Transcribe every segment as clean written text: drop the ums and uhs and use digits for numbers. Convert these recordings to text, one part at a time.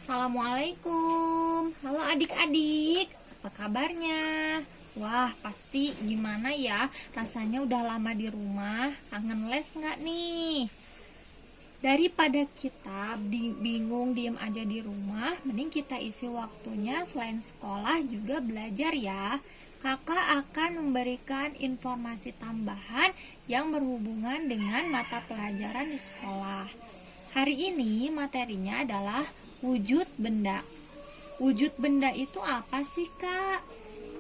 Assalamualaikum. Halo adik-adik, apa kabarnya? Wah, pasti gimana ya? Rasanya udah lama di rumah, kangen les nggak nih? Daripada kita bingung diem aja di rumah, mending kita isi waktunya selain sekolah juga belajar ya. Kakak akan memberikan informasi tambahan yang berhubungan dengan mata pelajaran di sekolah. Hari ini materinya adalah wujud benda. Wujud benda itu apa sih, Kak?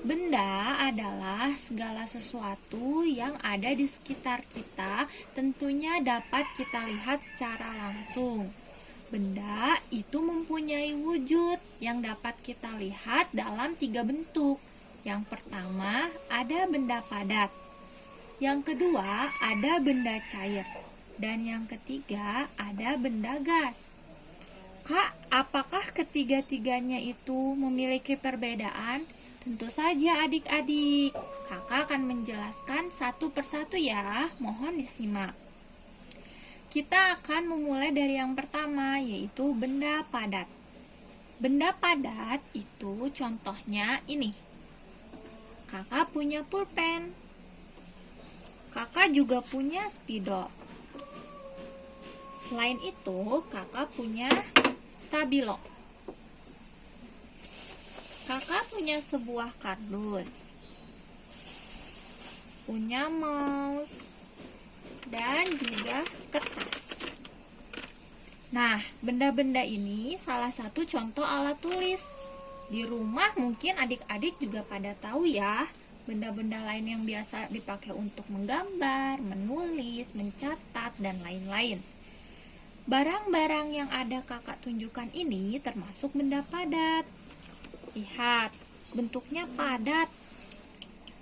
Benda adalah segala sesuatu yang ada di sekitar kita, tentunya dapat kita lihat secara langsung. Benda itu mempunyai wujud yang dapat kita lihat dalam 3 bentuk. Yang pertama, ada benda padat. Yang kedua, ada benda cair. Dan yang ketiga, ada benda gas. Kak, apakah ketiga-tiganya itu memiliki perbedaan? Tentu saja adik-adik. Kakak akan menjelaskan satu persatu ya. Mohon disimak. Kita akan memulai dari yang pertama, yaitu benda padat. Benda padat itu contohnya ini. Kakak punya pulpen. Kakak juga punya spidol. Selain itu, kakak punya stabilo. Kakak punya sebuah kardus, punya mouse, dan juga kertas. Nah, benda-benda ini salah satu contoh alat tulis. Di rumah mungkin adik-adik juga pada tahu ya, benda-benda lain yang biasa dipakai untuk menggambar, menulis, mencatat, dan lain-lain. Barang-barang yang ada kakak tunjukkan ini termasuk benda padat. Lihat, bentuknya padat,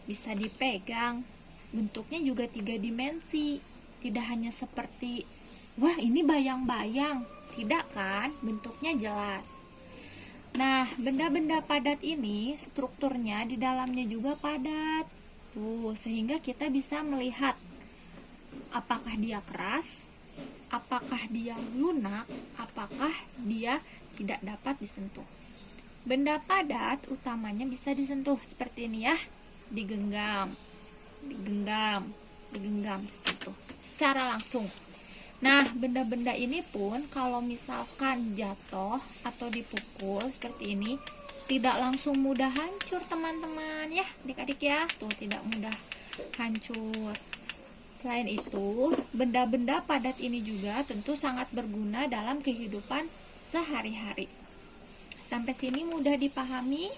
bisa dipegang, bentuknya juga 3 dimensi. Tidak hanya seperti, wah ini bayang-bayang, tidak kan, bentuknya jelas. Nah, benda-benda padat ini strukturnya di dalamnya juga padat. Sehingga kita bisa melihat apakah dia keras, apakah dia lunak, apakah dia tidak dapat disentuh. Benda padat utamanya bisa disentuh seperti ini ya, digenggam, disentuh secara langsung. Nah, benda-benda ini pun kalau misalkan jatuh atau dipukul seperti ini, tidak langsung mudah hancur teman-teman ya, adik-adik ya, tidak mudah hancur. Selain itu, benda-benda padat ini juga tentu sangat berguna dalam kehidupan sehari-hari. Sampai sini mudah dipahami?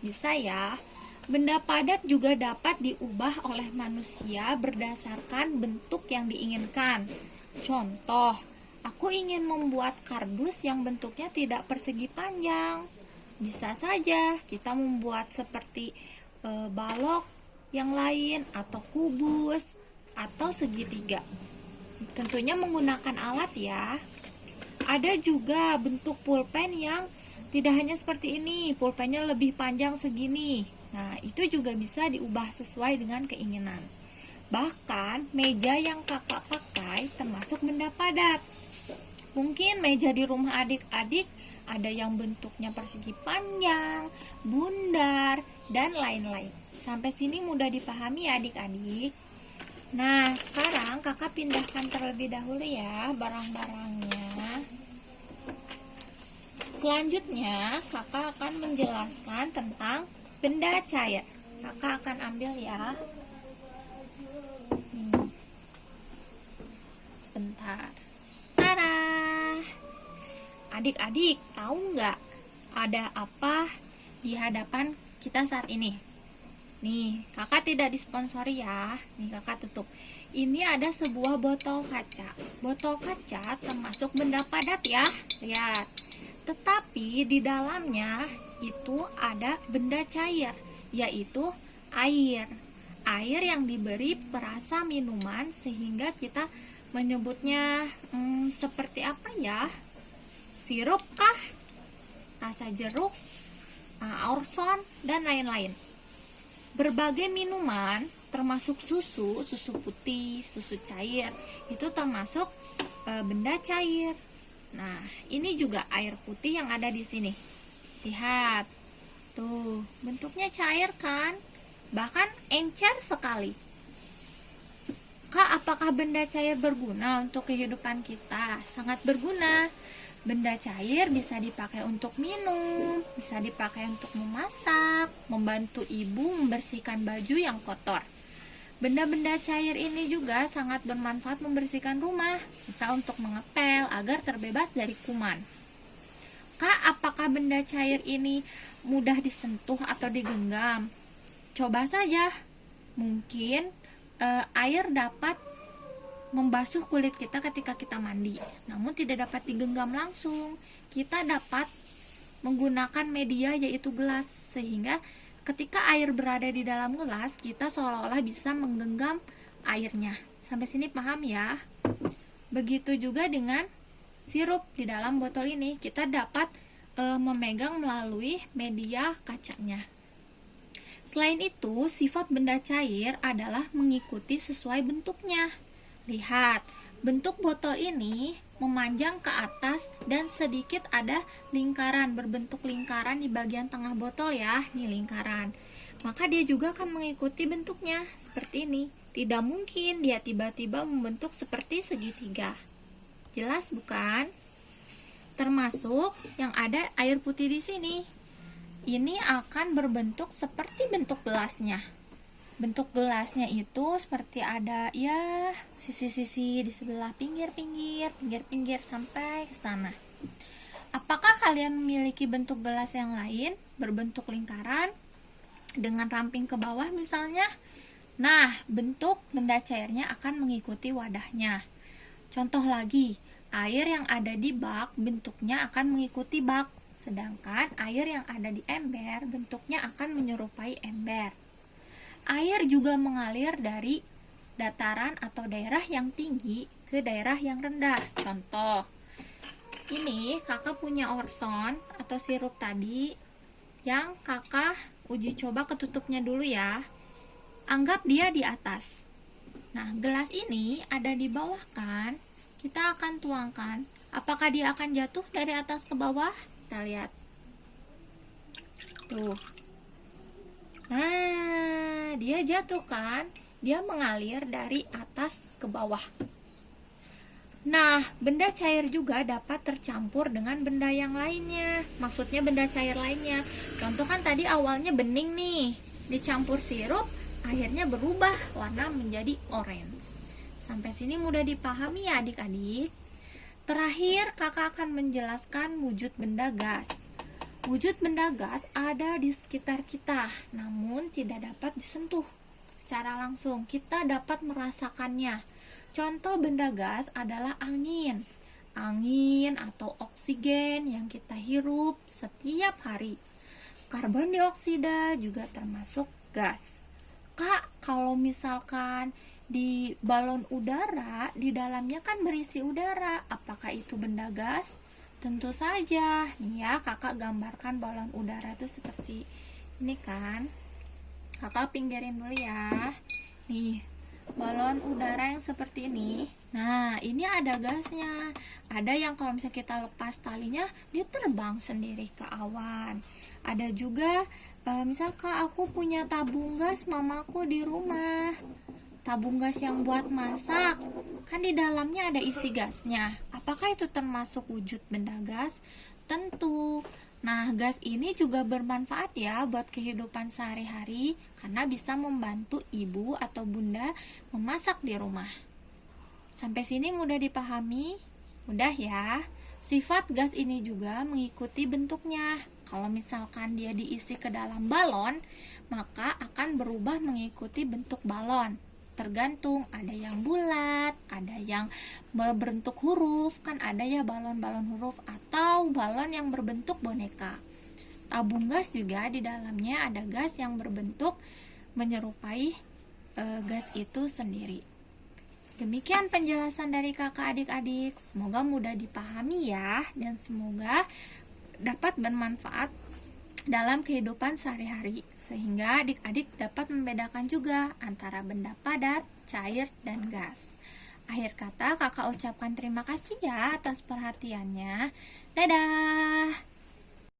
Bisa ya? Benda padat juga dapat diubah oleh manusia berdasarkan bentuk yang diinginkan. Contoh, aku ingin membuat kardus yang bentuknya tidak persegi panjang. Bisa saja kita membuat seperti balok yang lain atau kubus atau segitiga. Tentunya menggunakan alat ya. Ada juga bentuk pulpen yang tidak hanya seperti ini, pulpennya lebih panjang segini. Nah, itu juga bisa diubah sesuai dengan keinginan. Bahkan meja yang kakak pakai termasuk benda padat. Mungkin meja di rumah adik-adik ada yang bentuknya persegi panjang, bundar, dan lain-lain. Sampai sini mudah dipahami ya adik-adik. Nah, sekarang kakak pindahkan terlebih dahulu ya barang-barangnya. Selanjutnya, kakak akan menjelaskan tentang benda cair. Kakak akan ambil ya. Sebentar. Tada! Adik-adik, tahu nggak ada apa di hadapan kita saat ini? Nih, kakak tidak disponsori ya. Nih, kakak tutup. Ini ada sebuah botol kaca. Botol kaca termasuk benda padat ya. Lihat. Tetapi di dalamnya itu ada benda cair, yaitu air. Air yang diberi perasa minuman sehingga kita menyebutnya seperti apa ya? Sirup kah? Rasa jeruk, orson, dan lain-lain. Berbagai minuman termasuk susu, susu putih, susu cair, itu termasuk benda cair. Nah, ini juga air putih yang ada di sini. Lihat. Tuh, bentuknya cair kan? Bahkan encer sekali. Kak, apakah benda cair berguna untuk kehidupan kita? Sangat berguna. Benda cair bisa dipakai untuk minum, bisa dipakai untuk memasak, membantu ibu membersihkan baju yang kotor. Benda-benda cair ini juga sangat bermanfaat membersihkan rumah, bisa untuk mengepel agar terbebas dari kuman. Kak, apakah benda cair ini mudah disentuh atau digenggam? Coba saja. Mungkin air dapat membasuh kulit kita ketika kita mandi, namun tidak dapat digenggam langsung. Kita dapat menggunakan media yaitu gelas, sehingga ketika air berada di dalam gelas, kita seolah-olah bisa menggenggam airnya. Sampai sini paham ya? Begitu juga dengan sirup di dalam botol ini, kita dapat memegang melalui media kacanya. Selain itu, sifat benda cair adalah mengikuti sesuai bentuknya. Lihat, bentuk botol ini memanjang ke atas dan sedikit ada lingkaran, berbentuk lingkaran di bagian tengah botol ya, ini lingkaran. Maka dia juga akan mengikuti bentuknya seperti ini. Tidak mungkin dia tiba-tiba membentuk seperti segitiga. Jelas bukan? Termasuk yang ada air putih di sini. Ini akan berbentuk seperti bentuk gelasnya. Bentuk gelasnya itu seperti ada ya sisi-sisi di sebelah pinggir-pinggir sampai ke sana. Apakah kalian memiliki bentuk gelas yang lain berbentuk lingkaran dengan ramping ke bawah misalnya? Nah, bentuk benda cairnya akan mengikuti wadahnya. Contoh lagi, air yang ada di bak bentuknya akan mengikuti bak. Sedangkan air yang ada di ember bentuknya akan menyerupai ember. Air juga mengalir dari dataran atau daerah yang tinggi ke daerah yang rendah. Contoh, ini kakak punya orson atau sirup tadi yang kakak uji coba ketutupnya dulu ya. Anggap dia di atas. Nah, gelas ini ada di bawah kan? Kita akan tuangkan. Apakah dia akan jatuh dari atas ke bawah? Kita lihat. Tuh. Nah, dia jatuh kan? Dia mengalir dari atas ke bawah. Nah, benda cair juga dapat tercampur dengan benda yang lainnya. Maksudnya benda cair lainnya. Contoh kan tadi awalnya bening nih. Dicampur sirup, akhirnya berubah warna menjadi orange. Sampai sini mudah dipahami ya adik-adik? Terakhir, kakak akan menjelaskan wujud benda gas. Wujud benda gas ada di sekitar kita, namun tidak dapat disentuh secara langsung. Kita dapat merasakannya. Contoh benda gas adalah angin. Angin atau oksigen yang kita hirup setiap hari. Karbon dioksida juga termasuk gas. Kak, kalau misalkan di balon udara, di dalamnya kan berisi udara. Apakah itu benda gas? Tentu saja. Nih ya, kakak gambarkan balon udara itu seperti ini kan. Kakak pinggirin dulu ya. Nih, balon udara yang seperti ini. Nah, ini ada gasnya. Ada yang kalau misalnya kita lepas talinya, dia terbang sendiri ke awan. Ada juga, misalkan aku punya tabung gas mamaku di rumah. Tabung gas yang buat masak, kan di dalamnya ada isi gasnya. Apakah itu termasuk wujud benda gas? Tentu. Nah, gas ini juga bermanfaat ya buat kehidupan sehari-hari karena bisa membantu ibu atau bunda memasak di rumah. Sampai sini mudah dipahami? Mudah ya. Sifat gas ini juga mengikuti bentuknya. Kalau misalkan dia diisi ke dalam balon, maka akan berubah mengikuti bentuk balon. Tergantung, ada yang bulat, ada yang berbentuk huruf, kan ada ya balon-balon huruf atau balon yang berbentuk boneka. Tabung gas juga di dalamnya ada gas yang berbentuk menyerupai gas itu sendiri. Demikian penjelasan dari kakak adik-adik. Semoga mudah dipahami ya, dan semoga dapat bermanfaat dalam kehidupan sehari-hari, sehingga adik-adik dapat membedakan juga antara benda padat, cair, dan gas. Akhir kata kakak ucapkan terima kasih ya atas perhatiannya. Dadah.